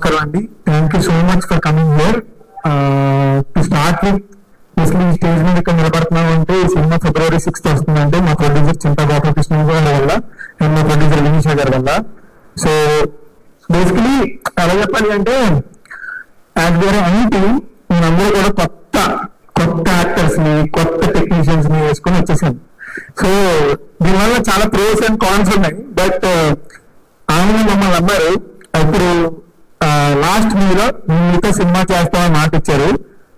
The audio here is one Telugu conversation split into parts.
నమస్కారం అండి. Thank you so much for coming here. To start with, అసలు ఈ స్టేజ్ మీద ఇక్కడ నిలబడుతున్నాం అంటే ఈ సినిమా February 6th వస్తుందంటే మా ప్రొడ్యూసర్ చింతా గోపాలకృష్ణ గారి వల్ల అండ్ మా ప్రొడ్యూసర్ వినీషా గారి వల్ల. సో బేసికలీ ఎలా చెప్పాలి అంటే యాజ్ వేరే అన్నిటి అందరూ కూడా కొత్త కొత్త యాక్టర్స్ ని కొత్త టెక్నీషియన్స్ ని వేసుకొని వచ్చేసాను. సో దీనివల్ల చాలా ప్రోస్ అండ్ కాన్స్ ఉన్నాయి. బట్ ఆయన మమ్మల్ని నమ్మారు. ఇప్పుడు లాస్ట్ మీలో మీతో సినిమా చేస్తామని మాట ఇచ్చారు.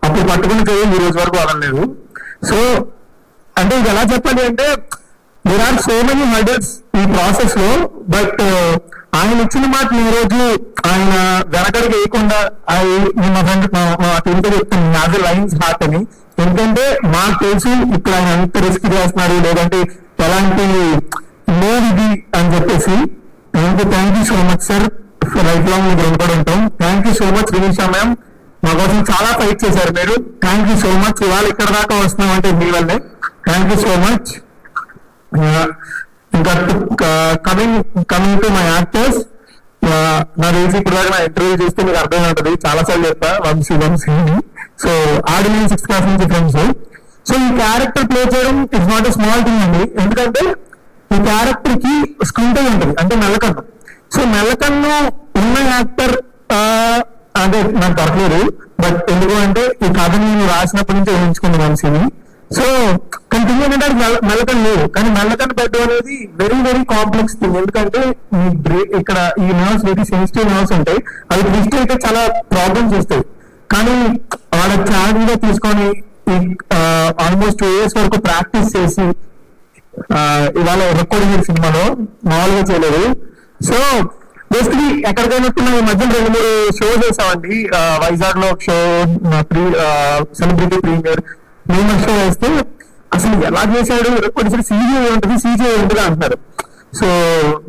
అప్పుడు పట్టుకుని ఈ రోజు వరకు వదలలేదు. సో అంటే ఇది ఎలా చెప్పాలి అంటే there are so many hurdles ఈ ప్రాసెస్ లో. బట్ ఆయన ఇచ్చిన మాట ఈ రోజు ఆయన వెనకడికి వేయకుండా మా ఫ్రెండ్ మా టీంతో చెప్తాను యాజ్ ఎ లైన్స్ హార్ట్ అని. ఎందుకంటే మాకు తెలుసు ఇప్పుడు ఆయన ఎంత రిస్క్ చేస్తున్నారు, లేదంటే ఎలాంటి లేదు ఇది అని చెప్పేసి. Thank you so much sir. Life long మీకు రుణపడి ఉంటాం. Thank you so much Vinisha ma'am, మా కోసం చాలా ఫైట్ చేశారు మీరు. Thank you so much. ఇవాళ ఇక్కడ దాకా వస్తున్నాం అంటే మీ వల్లే. Thank you so much. ఇంకా కమింగ్ టు మై యాక్టర్స్, నా తెలిసి ఇప్పుడు దాకా నా ఇంటర్వ్యూ చూస్తే మీకు అర్థం ఉంటుంది. చాలా సార్లు చెప్పా వంశీ. సో ఆడియో 6th క్లాస్ నుంచి ఫ్రెండ్స్. సో ఈ క్యారెక్టర్ ప్లే చేయడం it's not a small thing అండి. ఎందుకంటే ఈ క్యారెక్టర్ కి స్క్రీన్ టైం ఉంటుంది, అంటే మెల్లకన్ను. సో మెల్లకన్ను ఉన్న యాక్టర్ అదే నాకు దొరకలేదు. బట్ ఎందుకు అంటే ఈ కథని నేను రాసినప్పటి నుంచి ఊహించుకుంది వంశీని. సో కంటిన్యూ అంటే మెల్లకన్ లేదు, కానీ మెల్లకన్ పెట్టడం అనేది వెరీ వెరీ కాంప్లెక్స్ థింగ్. ఎందుకంటే ఈ ఇక్కడ ఈ నర్వ్స్ వెరీ సెన్సిటివ్ నర్వ్స్ ఉంటాయి. అవి ట్విస్ట్ అయితే చాలా ప్రాబ్లమ్స్ వస్తాయి. కానీ వాళ్ళ ఛాలెంజ్ గా తీసుకొని ఆల్మోస్ట్ 2 years వరకు ప్రాక్టీస్ చేసి ఇవాళ రికార్డింగ్ సినిమాలో మామూలుగా చేయలేదు. సో బేసికలీ ఎక్కడికైనా ఈ మధ్య 2-3 షోస్ వేసామండి. వైజాగ్ లో ఒక షో, సెలబ్రిటీ ప్రీమియర్, మేము షో వేస్తే అసలు ఎలా చేశాడు, కొన్నిసారి సీజీ ఉంటుంది సీజీ ఉంటుంది అంటున్నారు. సో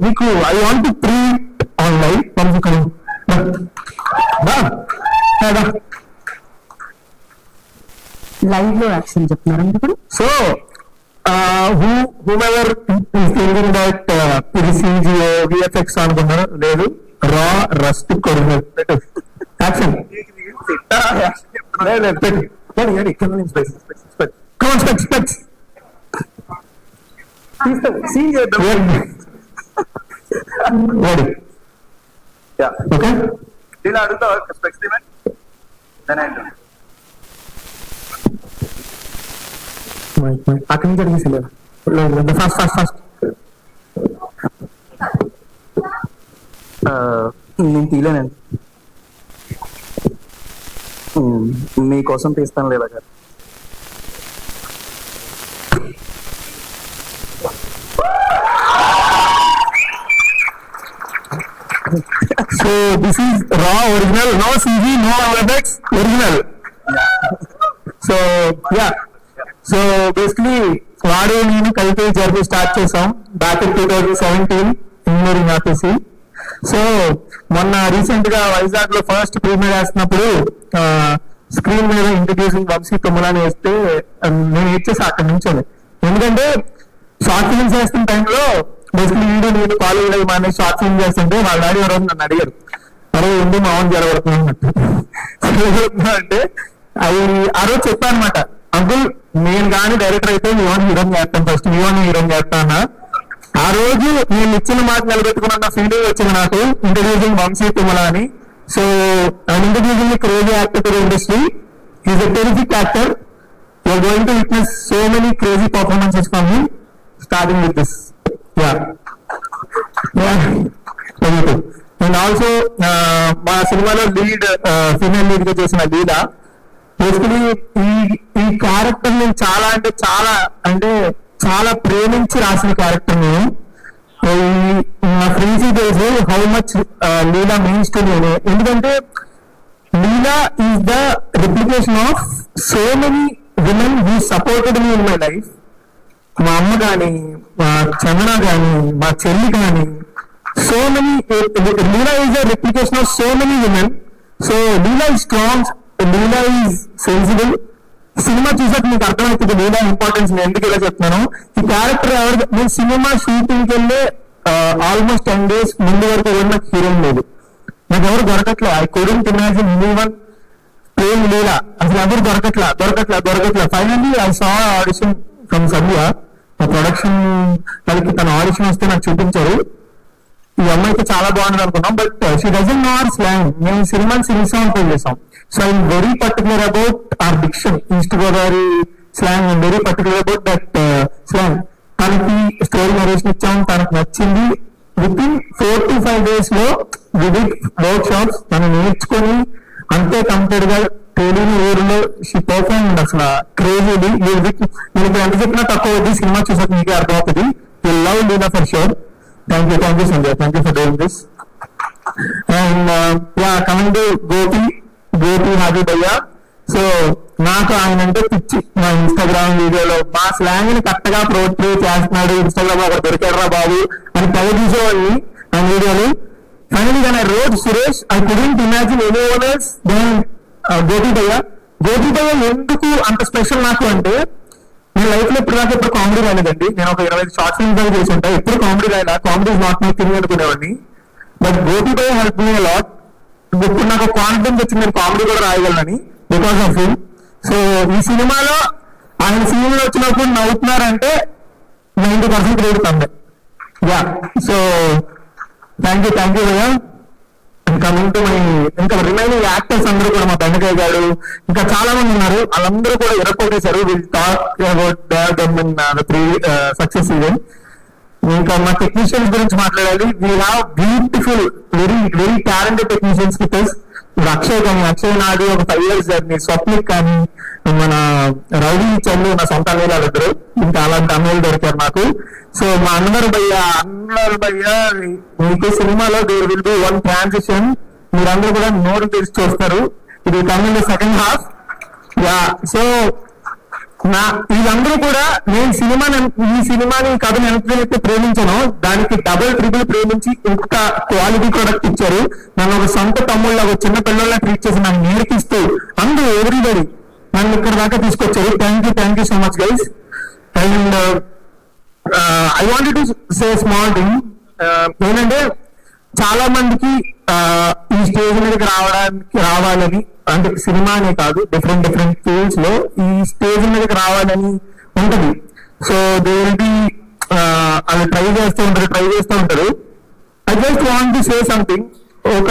మీకు I want to pre online live లో యాక్షన్ చెప్తున్నారు ఇప్పుడు. So whomever is thinking that ఇది CGO VFX అనుకున్నారు, లేదు, రా రస్ట్ కొరిజినల్ యాక్షన్. ఇలా అడుగుతావా స్పెక్స్ అక్కడి నుంచి అడిగేసలేదు. ఫాస్ట్ నేను తీలేనండి, మీకోసం తీస్తాను లేదా గారు. So this is raw original, no CG, no VFX, original. So yeah, so basically వాడు నేను కలిపి జర్నీ స్టార్ట్ చేసాం బ్యాక్ ఇన్ 2017 ఇంజనీరింగ్ ఆఫీసి. సో మొన్న రీసెంట్ గా వైజాగ్ లో ఫస్ట్ ప్రీమియర్ వేస్తున్నప్పుడు స్క్రీన్ మీద ఇంట్రడ్యూసింగ్ వంశీ తుమ్మలని వేస్తే నేను ఇచ్చేసి అక్కడి నుంచి. ఎందుకంటే షార్ట్ ఫిల్మ్స్ చేస్తున్న టైంలో బేసిక్లీ నేను కాలేజ్ లో మానే షార్ట్ ఫిల్మ్ చేస్తుంటే వాళ్ళ డాడీ ఎవరో నన్ను అడిగారు, అరే ఏంటి మా ఓన్ జరగబడుతున్నట్టు అంటే అది ఆ రోజు చెప్పాను అనమాట. అంకుల్ నేను కానీ డైరెక్టర్ అయితే మీ ఓన్ హీరోని చేస్తాను, ఫస్ట్ మీ ఓన్ హీరోని చేస్తాను. ఆ రోజు నేను ఇచ్చిన మాట నిలబెట్టుకున్న ఫీలింగ్ వచ్చింది నాకు, ఇంట్రడ్యూసింగ్ వంశీ తుమ్మల అని. So I'm introducing crazy actor to the industry. Is a terrific actor. You are going to witness so many crazy performances from him, starting with this. Yeah, and also మా సినిమాలో లీడ్ ఫీమేల్ లీడ్ గా చేసిన లీలా. బేసికలీ ఈ క్యారెక్టర్ నేను చాలా ప్రేమించి రాసిన క్యారెక్టర్ నేను. నా ఫ్రెండ్స్ తెలుసు how much Leela means to నేను. ఎందుకంటే Leela is the replication of so many women who supported me in my life. మా అమ్మ కానీ, మా చందన కానీ, మా చెల్లి కానీ, so many. Leela is the replication of so many women. So Leela is strong, Leela is sensible. Cinema చూసాక మీకు అర్థమవుతుంది లీలా ఇంపార్టెన్స్. నేను ఎందుకు ఇలా చెప్తున్నాను, ఈ క్యారెక్టర్ నేను సినిమా షూటింగ్కి వెళ్ళే ఆల్మోస్ట్ 10 days ముందు వరకు కూడా నాకు హీరోయిన్ లేదు. నాకు ఎవరు దొరకట్లే. I couldn't imagine anyone playing Leela. అసలు ఎవరు దొరకట్లా. Finally I saw audition from Sabhya production వాళ్ళకి తన ఆడిషన్ వస్తే నాకు చూపించారు. ఈ అమ్మాయికి చాలా బాగుంది అనుకున్నాం, but she doesn't know our slang. మేము సినిమాని సిరీస్ ఫీల్ చేసాం. So I'm very particular about our diction. East Godavari slang, I'm very particular about that slang. తనకి స్టోరీ నరేషన్ ఇచ్చాం, తనకు నచ్చింది. విత్ ఇన్ 4 to 5 days లో వివిడ్ వర్క్ షాప్స్ తను నేర్చుకొని అంతే కంప్లీట్ గా తెలియని ఊరిలో షీ పర్ఫార్మ్ అసలు క్రేజీలీ. మీకు ఎంత చెప్పినా తక్కువ అవుతుంది, సినిమా చూసాక మీకే అర్థమవుతుంది. You love Leela for sure. Thank you Sanjay, thank you for doing this. And coming to Gopi Haji భయ్యా. సో నాకు ఆయన అంటే పిచ్చి. మా ఇన్స్టాగ్రామ్ వీడియోలో మా స్లాంగ్ ని కరెక్ట్ గా ప్రోట్రే చేస్తున్నాడు, ఇన్స్టాగ్రామ్ ఒక దొరికారా బాబు అని తెగ చూసేవాడిని ఆ వీడియోలు. Finally when I wrote Suresh, I couldn't imagine anyone else than Gopi భయ్య. ఎందుకు అంత స్పెషల్ నాకు అంటే, నేను లైఫ్ లో ఇప్పుడు కామెడీ రాలేదండి. నేను ఒక 25 షార్ట్ ఫిల్మ్స్ చేసి ఉంటాను, ఎప్పుడు కామెడీ రాయలా. Comedy is not my thing అనుకునేవాడిని. బట్ గోపి భయ్య హెల్ప్ మీ లాట్. ఇప్పుడు నాకు కాన్ఫిడెన్స్ వచ్చింది నేను కామెడీ కూడా రాయగలనని, బికాస్ ఆఫ్ హిమ్. సో ఈ సినిమాలో ఆయన సినిమాలో వచ్చినప్పుడు నవ్వుతున్నారంటే 90% క్రెడిట్ అందే. యా, సో థ్యాంక్ యూ భయ్య. కమింగ్ టు మై ఇంకా రిమైనింగ్ యాక్టర్స్ అందరూ కూడా, మా బెండకాయ గారు ఇంకా చాలా మంది ఉన్నారు, వాళ్ళందరూ కూడా ఇరక్కొట్టేశారు. Will talk about them in the success season. ఇంకా మా టెక్నీషియన్స్ గురించి మాట్లాడాలి. We have beautiful very talented technicians with us. Akshay నాది ఒక 5 years జర్నీ. స్వప్నిక్ కానీ మన రవి చందు నా సొంత అన్నయ్య వాళ్ళిద్దరు. ఇంకా అలాంటి అన్నయ్యలు దొరికారు నాకు. సో మా అన్నగారు భయ్య మీకు సినిమాలో there will be one transition. మీరందరూ కూడా నోరు తెరిచి చూస్తారు. ఇది coming the second half. Yeah, so వీళ్ళందరూ కూడా నేను ఈ సినిమాని కథను ఎంతైతే ప్రేమించానో దానికి డబుల్ ట్రిపుల్ ప్రేమించి ఇంత క్వాలిటీ ప్రొడక్ట్ ఇచ్చారు. నన్ను ఒక సొంత తమ్ముళ్ళ, ఒక చిన్న పిల్లల్లా ట్రీట్ చేసి నన్ను నేర్పిస్తూ అందరూ ఎవ్రీబడి నన్ను ఇక్కడ దాకా తీసుకొచ్చారు. Thank you so much guys. And I wanted to say small thing. ఏంటంటే చాలా మందికి ఈ స్టేజ్ మీదకి రావాలని, అంటే సినిమానే కాదు, డిఫరెంట్ ఫీల్డ్స్ లో ఈ స్టేజ్ మీదకి రావాలని ఉంటది. సో దే విల్ బి అది ట్రై చేస్తూ ఉంటారు. I just want to say something. ఒక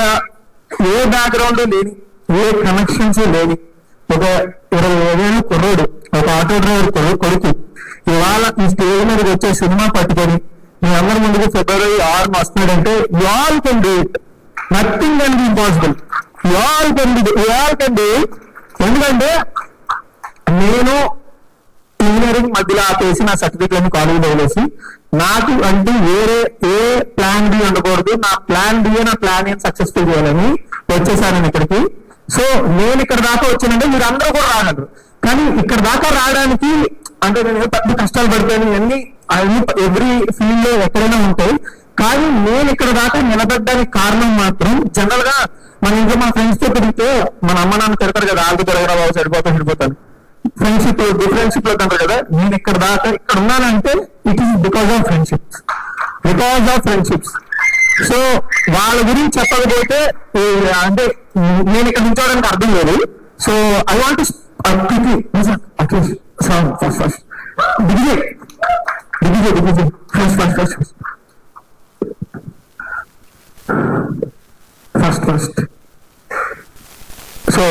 ఏ బ్యాక్గ్రౌండ్ లేని, ఏ కనెక్షన్స్ లేని ఒక 25 ఏళ్ళ కుర్రోడు, ఒక ఆటో డ్రైవర్ కొడుకు ఇవాళ ఈ స్టేజ్ మీదకి వచ్చే సినిమా పట్టుకొని మీ అందరి ముందుకు February 6 వస్తున్నాడంటే you all can do it. Nothing can be impossible. You all can do it. ఎందుకంటే నేను ఇంజనీరింగ్ మధ్యలో ఆపేసి నా సర్టిఫికేట్ కాలేజీలో వదిలేసి, నాకు అంటే వేరే ఏ ప్లాన్ బి ఉండకూడదు. నా ప్లాన్ బి, నా ప్లాన్ ఏం సక్సెస్ఫుల్ చేయాలని వచ్చేసాను నేను ఇక్కడికి. సో నేను ఇక్కడ దాకా వచ్చానంటే మీరు అందరూ కూడా రాగలరు. కానీ ఇక్కడ దాకా రావడానికి అంటే నేను పెద్ద కష్టాలు పడిపోయాను. అన్ని ఎవ్రీ ఫీల్డ్ లో ఎక్కడైనా ఉంటాయి. కానీ నేను ఇక్కడ దాకా నిలబడడానికి కారణం మాత్రం జనరల్ గా మన ఇంట్లో మన ఫ్రెండ్స్ తో తిరిగితే మన అమ్మ నాన్న తిడతారు కదా, వాళ్ళతో తిరగరా బాబు చెడిపోతాను. ఫ్రెండ్షిప్ లో అంటారు కదా. నేను ఇక్కడ ఉన్నానంటే it is because of friendships. So వాళ్ళ గురించి చెప్పకపోతే అంటే నేను ఇక్కడ నుంచోడానికి అర్థం లేదు. So I want first so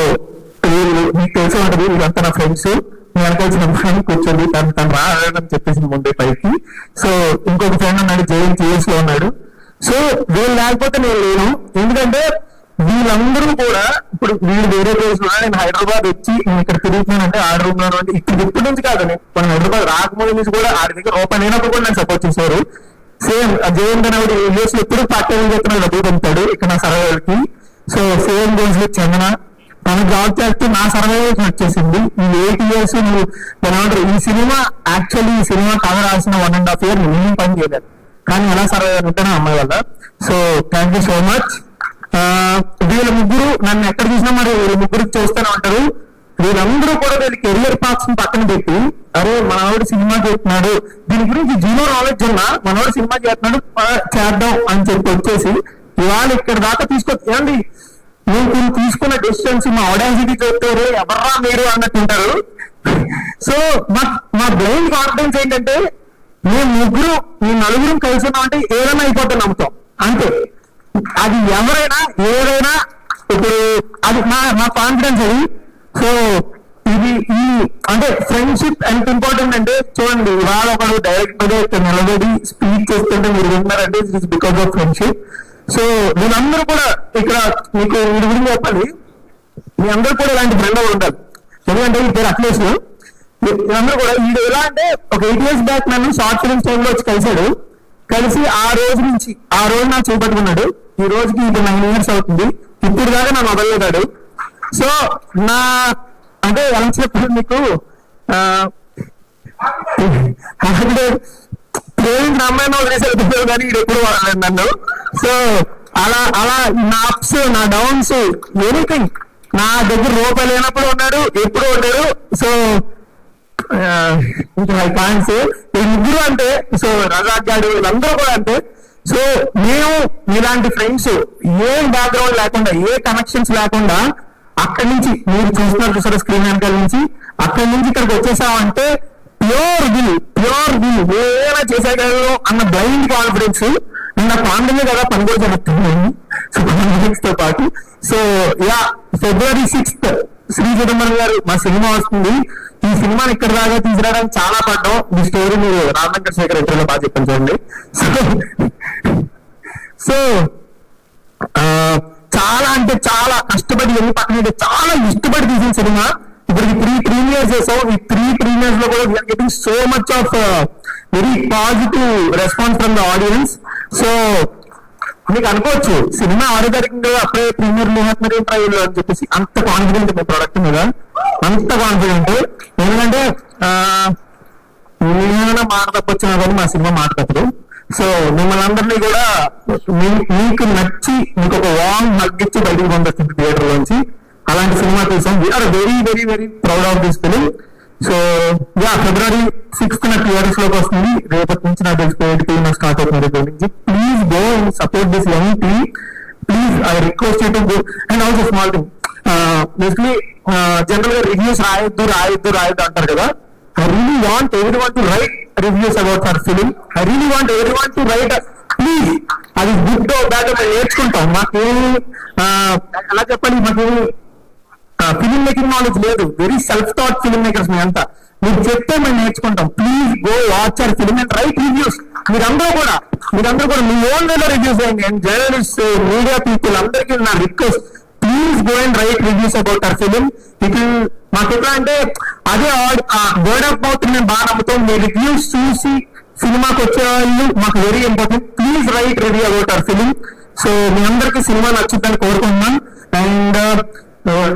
మీకు తెలిసి ఉంటుంది, వీళ్ళంతా నా ఫ్రెండ్స్. నేను వెనకాల్సిన ఫ్రెండ్ కూర్చొని తను రాదని చెప్పేసింది ముందే పైకి. సో ఇంకొక ఫ్రెండ్ ఉన్నాడు, JNTS లో ఉన్నాడు. సో వీళ్ళు లేకపోతే నేను లేను. ఎందుకంటే వీళ్ళందరూ కూడా ఇప్పుడు వీళ్ళు వేరే ప్లేస్ లో, నేను హైదరాబాద్ వచ్చి నేను ఇక్కడ తిరుగుతున్నానంటే ఆడ రూమ్ లో ఇక్కడ ఇప్పటి నుంచి కాదు, మనం హైదరాబాద్ రాకముందు నుంచి కూడా ఆడి దగ్గర రూపాయి లేనప్పుడు కూడా నేను సపోర్ట్ చేశారు. సేమ్ జయంత్ అనేవాడు యూఎస్ లో ఎప్పుడు పార్ట్ టైం చేస్తున్నాడు, డబ్బులు పంపుతాడు ఇక్కడ నా సర్వైవల్కి. సో సేమ్ గోల్స్ విత్ చందన, తను జాబ్ చేస్తే నా సర్వైవల్కి వచ్చేసింది. ఈ 8 years ఏమంటారు, ఈ సినిమా కథ రాసిన 1.5 year నేను పని చేయలేదు. కానీ ఎలా సర్వైవల్ ఉంటాను అమ్మాయి వల్ల. So thank you so much. వీళ్ళ ముగ్గురు నన్ను ఎక్కడ చూసినా మరి వీళ్ళ ముగ్గురికి చూస్తూనే ఉంటారు. వీళ్ళందరూ కూడా వీళ్ళ కెరియర్ పాత్స్ పక్కన పెట్టి, అరే మనవాడు సినిమా చేస్తున్నాడు, దీని గురించి జీరో నాలెడ్జ్ ఉన్నా మనవాడు సినిమా చేస్తున్నాడు చేద్దాం అని చెప్పి వచ్చేసి ఇవాళ ఇక్కడ దాకా ఏమండి నేను తీసుకున్న డెసిషన్స్ మా ఆడాసిటీ చెప్తారు ఎవర్రా మీరు అన్నట్టుంటారు. సో మా బ్లైండ్ కాన్ఫిడెన్స్ ఏంటంటే మీ నలుగురు కలిసి ఉన్నామంటే ఏదైనా అయిపోతాం నమ్ముతాం అంతే. అది ఎవరైనా ఏదైనా ఇప్పుడు అది మా కాన్ఫిడెన్స్ అది. సో ఇది అంటే ఫ్రెండ్షిప్ ఎంత ఇంపార్టెంట్ అంటే చూడండి, ఇవాళ ఒకడు డైరెక్ట్ గా నిలబడి స్పీచ్ చేస్తుంటే మీరు విన్నారంటే it is because of friendship. So వీళ్ళందరూ కూడా ఇక్కడ మీకు వీడి గురించి చెప్పాలి, మీ అందరూ కూడా ఇలాంటి ఫ్రెండ్ ఉండాలి. ఎందుకంటే ఈ పేరు అఖిలేష్, వీళ్ళందరూ కూడా వీడు ఎలా అంటే ఒక 8 years బ్యాక్ నన్ను షార్ట్ ఫిల్మ్స్ టైంలో వచ్చి కలిసి ఆ రోజు నాకు చేపట్టుకున్నాడు. ఈ రోజుకి ఇది 9 years అవుతుంది. ఇప్పుడు దాకా నన్ను వదలలేదాడు. సో అంటే ఎలా చెప్పాలి మీకు, ప్రేమించిన అమ్మాయిని వదిలేసేది కానీ ఇది ఎప్పుడు వాడలేదు నన్ను. సో అలా నా అప్స్ నా డౌన్స్ ఎనీథింగ్ నా దగ్గర రూపాయలు లేనప్పుడు ఉన్నాడు, ఎప్పుడు ఉన్నాడు. సో ఐ కాంట్ సే ముగ్గురు అంటే, సో రజాక్ గారు వీళ్ళందరూ కూడా అంటే. సో మేము ఇలాంటి ఫ్రెండ్స్ ఏ బ్యాక్గ్రౌండ్ లేకుండా ఏ కనెక్షన్స్ లేకుండా అక్కడి నుంచి మీరు చూస్తున్నారు స్క్రీన్ వెనకాల నుంచి అక్కడి నుంచి ఇక్కడికి వచ్చేసామంటే ప్యూర్ విల్ ఏమైనా చేసేయగలను అన్న బ్లైండ్ కాన్ఫిడెన్స్. నా కాన్ఫిడెన్స్ కదా పని కూడా జరుగుతున్నాను. సో కాన్ఫిడెన్స్ తో పాటు so February 6th Shri Chidambaram గారు మా సినిమా వస్తుంది. ఈ సినిమాని ఇక్కడ దాకా తీసుకురావడానికి చాలా పడ్డాం. ఈ స్టోరీ మీరు రామ్ వెంకటశేఖర్ ఇంటర్వ్యూలో బాగా చెప్పండి చూడండి. సో చాలా అంటే చాలా కష్టపడి ఎన్ని పక్కన చాలా ఇష్టపడి తీసిన సినిమా. ఇప్పుడు 3 premieres చేసాం. ఈ 3 premieres లో కూడా we are getting so much of very positive response from the audience. So మీకు అనుకోవచ్చు సినిమా 6వ తారీఖు అప్పుడే ప్రీమియర్ ట్రైల్ అని చెప్పేసి అంత కాన్ఫిడెంట్ మీ ప్రొడక్ట్ మీద, అంత కాన్ఫిడెంట్. ఎందుకంటే ఏమైనా మాట తప్పొచ్చినా కానీ మా సినిమా మాట తప్పదు. సో మిమ్మల్ని అందరినీ కూడా మీకు నచ్చి మీకు ఒక వాంగ్ హగ్గిచ్చి బయటకు పంపిస్తుంది థియేటర్ లోంచి. అలాంటి సినిమా చూసాం. We are very very very proud of this film. So February 6th theatres లోకి వస్తుంది. రేపటి నుంచి నాకు తెలిసి స్టార్ట్ అవుతుంది రేపు నుంచి. Please go and support this young team. Please I request you to go. And also small thing, basically general గా రివ్యూస్ రాయొద్దు అంటారు కదా. I really want everyone to write reviews about our film. I really want everyone to write please. అది గుడ్ బ్యాడ్ మేము నేర్చుకుంటాం. మాకేమి ఎలా చెప్పాలి, మాకేమి ఫిలిం మేకింగ్ నాలెడ్జ్ లేదు. Very self taught film makers మీ అంతా. మీరు చెప్తే మేము నేర్చుకుంటాం. Please go watch our film and write reviews. మీరందరూ కూడా మీ ఓన్ వేలో రివ్యూస్ చేయండి. అండ్ జర్నలిస్ట్ మీడియా పీపుల్ అందరికీ నా request, please go and write reviews about our film. It మాకు ఎట్లా అంటే అదే వర్డ్ ఆఫ్ మౌత్ మేము బాగా నమ్ముతాం. మీ రివ్యూస్ చూసి సినిమాకి వచ్చే వాళ్ళు మాకు very important. Please write review about our film. So మీ అందరికీ సినిమా నచ్చుద్దని కోరుకుంటున్నాం. అండ్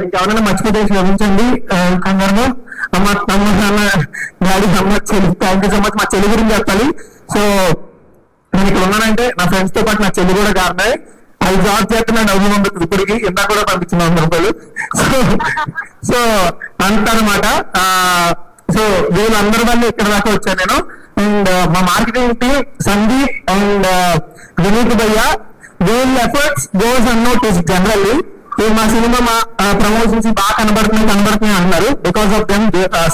ఇంకెవరైనా మర్చిపోతే క్షమించండి. కంగారుగా అమ్మ డాడీ అమ్మ చెల్లి, థ్యాంక్ యూ సో మచ్. మా చెల్లి గురించి చెప్పాలి. సో నేను ఇక్కడ ఉన్నానంటే నా ఫ్రెండ్స్ తో పాటు నా చెల్లి కూడా కారణమే. అది జాబ్ చేస్తున్నాను డబ్బులు పంపిస్తుంది ఇప్పటికి, ఇందాక కూడా పంపించింది 100 రూపాయలు. సో అంతనమాట. సో వీళ్ళందరి వల్ల ఇక్కడ దాకా వచ్చాను నేను. అండ్ మా marketing team Sandeep and Vineeth భయ్య, వీళ్ళ ఎఫర్ట్స్ గోస్ అన్నోటిస్ జనరల్లీ. మా సినిమా మా ప్రమోషన్స్ బాగా కనబడుతున్నాయి అన్నారు. Because of them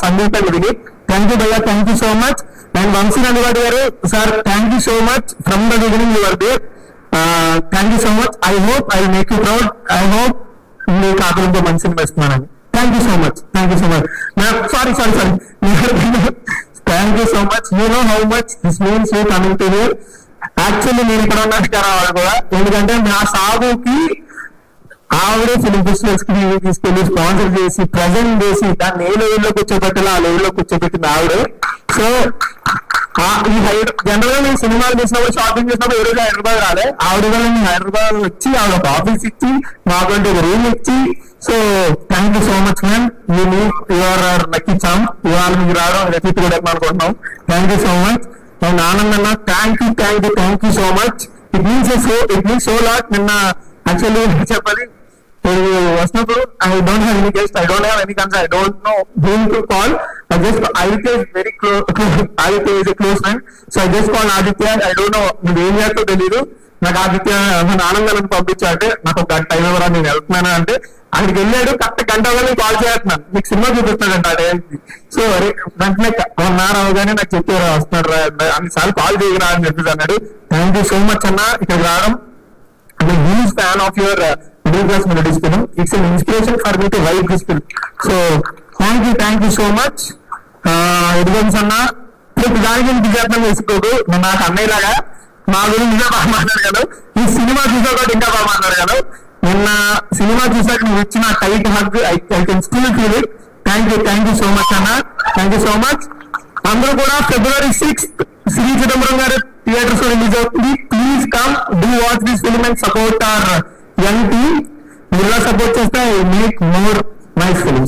Sandeep and Vineeth. Thank you భయ్య, thank you so much. And Vamsi Nandivadi గారు sir, thank you so much. From the beginning you are there. Thank you so much. I hope I make you proud. I hope మీ కాకులతో మంచి సినిమా ఇస్తున్నానని. Thank you so much. Sorry thank you so much. You know how much this means you coming to hear. Actually నేను ఇక్కడ ఉన్నట్టు రావాలి కూడా, ఎందుకంటే నా సాగుకి ఆవిడే ఫిలిం ఫెస్టివల్స్ కి తీసుకెళ్లి స్పాన్సర్ చేసి ప్రజెంట్ చేసి దాన్ని ఏ లెవెల్లో కూర్చోబెట్టాలో ఆ లెవెల్లో కూర్చోబెట్టింది ఆవిడే. సో ఈ జనరల్ గా నేను సినిమాలు చేసినప్పుడు షాపింగ్ చేసినప్పుడు ఏ రోజు హైదరాబాద్ రాలే. ఆవిడ నేను హైదరాబాద్ వచ్చి ఆవిడ ఒక ఆఫీస్ ఇచ్చి మాకంటే ఒక రూమ్ ఇచ్చి. So thank you so much ma'am. Your lucky charm. ఇవాళ మీకు రావడం రెసిపీ కూడా అనుకుంటున్నాం. Thank you so much. And Anand అన్న, thank you so much. It means so lot. నిన్న యాక్చువల్లీ చెప్పాలి వచ్చినప్పుడు I don't have any guest, I don't have any concern, I don't know whom to call. Aditya is very close. Aditya is a close friend. So I just called Aditya. I don't know నువ్వేం చేస్తావు తెలీదు. నాకు ఆదిత్య మన ఆనందాలను పంపించాలంటే నాకు ఒక టైం ఎవరా నేను వెళ్తున్నాను అంటే అక్కడికి వెళ్ళాడు కరెక్ట్ గంట అవగానే కాల్ చేస్తున్నాను మీకు సినిమా చూపిస్తాడంట ఆ టైంకి. సో వెంటనే 1 hour అవగానే నాకు చెప్పారు వస్తున్నాడు రా అన్నిసార్లు కాల్ చేయరా అని చెప్పేసి అన్నాడు. థ్యాంక్ యూ సో మచ్ అన్న ఇక్కడ రావడం. I'm a huge fan of your middle class melodies film. It's an inspiration for me to write this film. So thank you so much. ఎడ్వన్స్ అన్న ప్రతి దానికి విజయాత్నం వేసుకోకు నాకు అన్నయ్యలాగా మా గురించి ఇంకా బాగా మాట్లాడగలవు. ఈ సినిమా చూసాక ఇంకా బాగా మాట్లాడగలవు. నిన్న సినిమా చూసాక నువ్వు ఇచ్చిన tight hug I can still feel it. Thank you so much అన్న. Thank you so much. అందరూ కూడా February 6th శ్రీ చిదంబరం గారి థియేటర్స్ లో రిలీజ్ అవుతుంది. Please come do watch this film and support our young team. మీరు సపోర్ట్ చేస్తే మేక్ మోర్ నైస్ ఫిల్మ్స్.